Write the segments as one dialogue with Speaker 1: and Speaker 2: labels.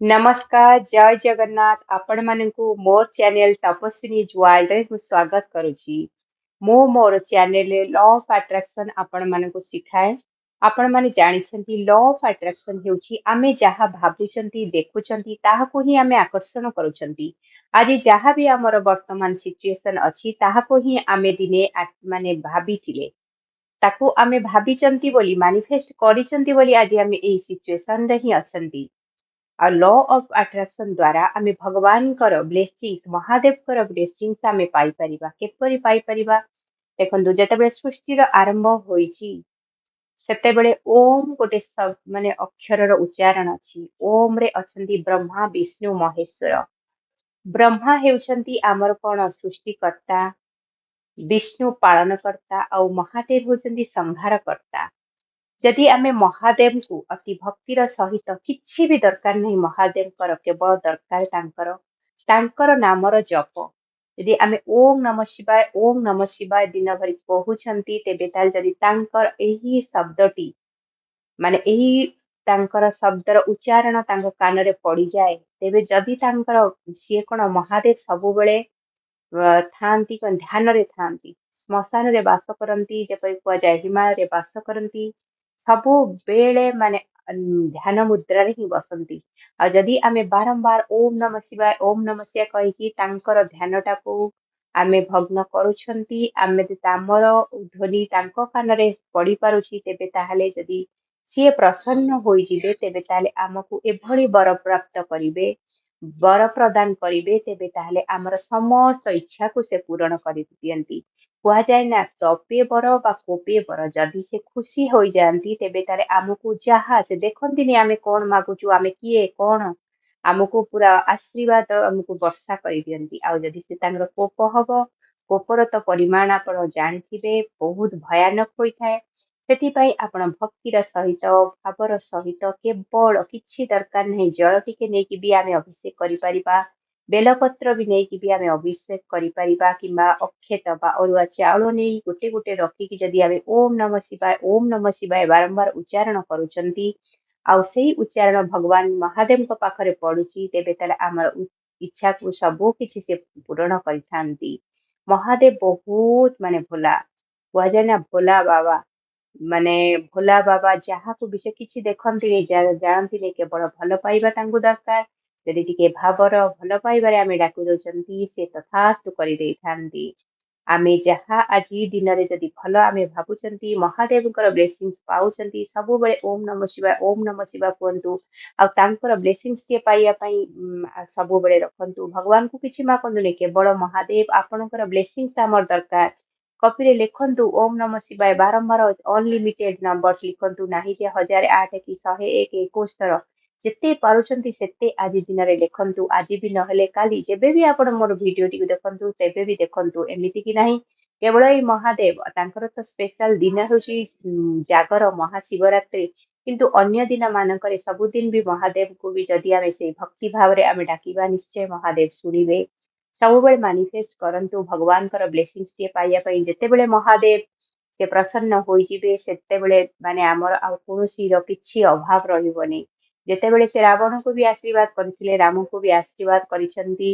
Speaker 1: नमस्कार जय जगन्नाथ आपण मानकु मोर चैनल तपस्विनी ज्वाइल रे स्वागत करुछि। मो मोर चैनल लॉ ऑफ अट्रैक्शन आपण मानकु सिखाए। आपण माने जानिछंती लॉ ऑफ अट्रैक्शन हेउछि आमे जहा भाबुछंती देखुछंती ताहाको ही आमे आकर्षण करुछंती। आज जहा भी हमर वर्तमान सिचुएशन अछि ताहाको ही आमे दिने माने भाबिथिले ताकू आमे भाबिचंती बोली मैनिफेस्ट करिचंती बोली आज आमे एई सिचुएशन रे ही अछंती। आ लॉ ऑफ अट्रैक्शन द्वारा आमे भगवान कर ब्लेसिंग्स महादेव कर ब्लेसिंग्स आमे पाई परिबा केपरि पाई परिबा देखंतु जेतेबेले सृष्टिर आरंभ होईची सेतेबेले ओम गोटे सब माने अक्षरर उच्चारण अछि। ओम रे अछंती ब्रह्मा विष्णु महेश्वर। ब्रह्मा हेउछंती आमर कोन सृष्टिकर्ता, विष्णु पालनकर्ता और महादेव होउछंती संहारकर्ता। जदि आमे महादेव को अति भक्तिर सहित किछि भी दरकार नहीं महादेव कर केवल दरकार तांकर नामर जप यदि आमे ओम नमः शिवाय दिन भरी कहउछंती तेबे ताल जदि तांकर एही शब्दटी माने एही तांकर शब्दर उच्चारण तांको कानरे पड़ी जाए तेबे जदि तांकर सिए कोन महादेव सबुबेले थांती कोन ध्यान रे थांती श्मशान रे वास करंती जेपरि कुआ जाय हिमालय रे वास करंती सबु बेले माने ध्यान मुद्रा रे ही बसंती। आ जदि आमे बारंबार ओम नमः शिवाय कहिकी तांकर ध्यानटा को आमे भग्न करूछंती आमे तामर ध्वनि तांको कानरे पड़ी पारुछि तेबे ताहाले जदि सिए प्रसन्न होई जिबे तेबे ताहाले आमको एभली वर प्राप्त करिवे वर प्रदान करिवे तेबे ताहाले आमर समस्त इच्छा को से पूर्ण करि दियंती। कुआ जाए ना तपे बर बा कोपे बर जदि से खुशी हो जाती तेबे तारे आमको जहा से देखंतिनी आमे कोन मागुचु आमे किए कोन आमको पूरा आशीर्वाद आमको वर्षा करि दियंती। आ जदि से तांगर कोप हबो कोपर तो परिमाण आपण जानिथिबे बहुत भयानक होइथाय। सेथिपाई आपण भक्तिर सहित भावर सहित केवल किछि दरकार नहीं जल टिके नेकी भी आमे अभिषेक करि परिबा बेलपत्र भी नहीं कि भी आमे अभिषेक करि परिबा किंबा अक्षत बा अरुआ चाउल नहीं गोटे गोटे रखिकी जदि आमे ओम नमः शिवाय बारंबार उच्चारण करूछंती आउ सेही उच्चारण भगवान महादेव को पाखरे पड़ुची तेबे ताले आमर इच्छा को सबो किछि से पूर्ण करिथांती। महादेव बहुत माने भोला कुआ जाय ना भोला बाबा माने भोला बाबा जहा को विषय किछि देखंती जानती केवल भल पाइबा तांगु दरकार जदि टिके भावर भल पाइबारे आमे डाकु दउछंती से तथास्तु करि देइथांती। आमे जहा आजी दिन रे जदि भल आमे भाबुछंती महादेवकर ब्लेसिंग्स पाउछंती सबु बेले ओम नमः शिवाय कुहंतु आ तांकर ब्लेसिंग्स के पाइया पई सबु बेले रखंतु भगवान को किछि माकंतु केवल महादेव आपनकर ब्लेसिंग्स हमर दरकार कपिरे लिखंतु ओम नमः शिवाय बारंबार अनलिमिटेड नंबर्स लिखंतु नाही जे 1008 कि 101 21 थर जेते पारुछंती सेते आज दिन रे लिखंतु आज भी नहले काली जेबे भी आपण मोर वीडियो टी देखंतु तेबे भी देखंतु एमिति कि नाही केवल ई महादेव तांकर तो स्पेशल दिन होची जागर महाशिवरात्रि किंतु अन्य दिन मानकरे सबुदिन भी महादेव को भी जदि आमे से भक्ति भाव रे आमे डाकिबा निश्चय महादेव सुनिबे सबुबेले मैनिफेस्ट करंतु भगवान कर ब्लेसिंग्स टे पाइया पई जेतेबेले महादेव से प्रसन्न होई जिबे सेतेबेले माने हमर आ कोनोसी रो किछि अभाव रहिबनी। जेतेबेले से रावण को भी आशीर्वाद करथिले राम को भी आशीर्वाद करिसंती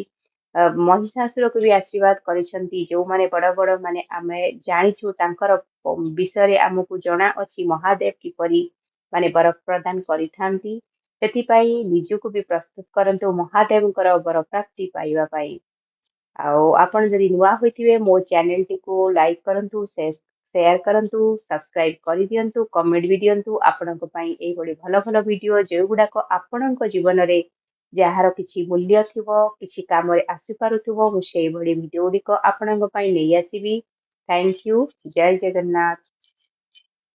Speaker 1: महिषासुर को भी आशीर्वाद करिसंती जो माने बड़ बड़ माने आमे जानिछु तांकर विषय रे हमकु जणा अछि महादेव किपरि माने वर प्रदान करिथांती सेतिपाई निजुको भी प्रस्तुत करंतु महादेवकर वर प्राप्ति पाइबा पाई। आउ आपण जदि नुआ होइथिबे मो चैनल टी को लाइक करंतु शेयर करंतु सब्सक्राइब करि दियंतु कमेंट भी दियंतु आपणक पई एई बडी भलो भलो वीडियो जे गुडाको आपणक जीवन रे जହାର किछि मूल्य थिबो किछि काम रे आसी पारुथिबो मु सेई बडी वीडियो गुडिको आपणक पई नै आसीबी। थैंक यू जय जगन्नाथ।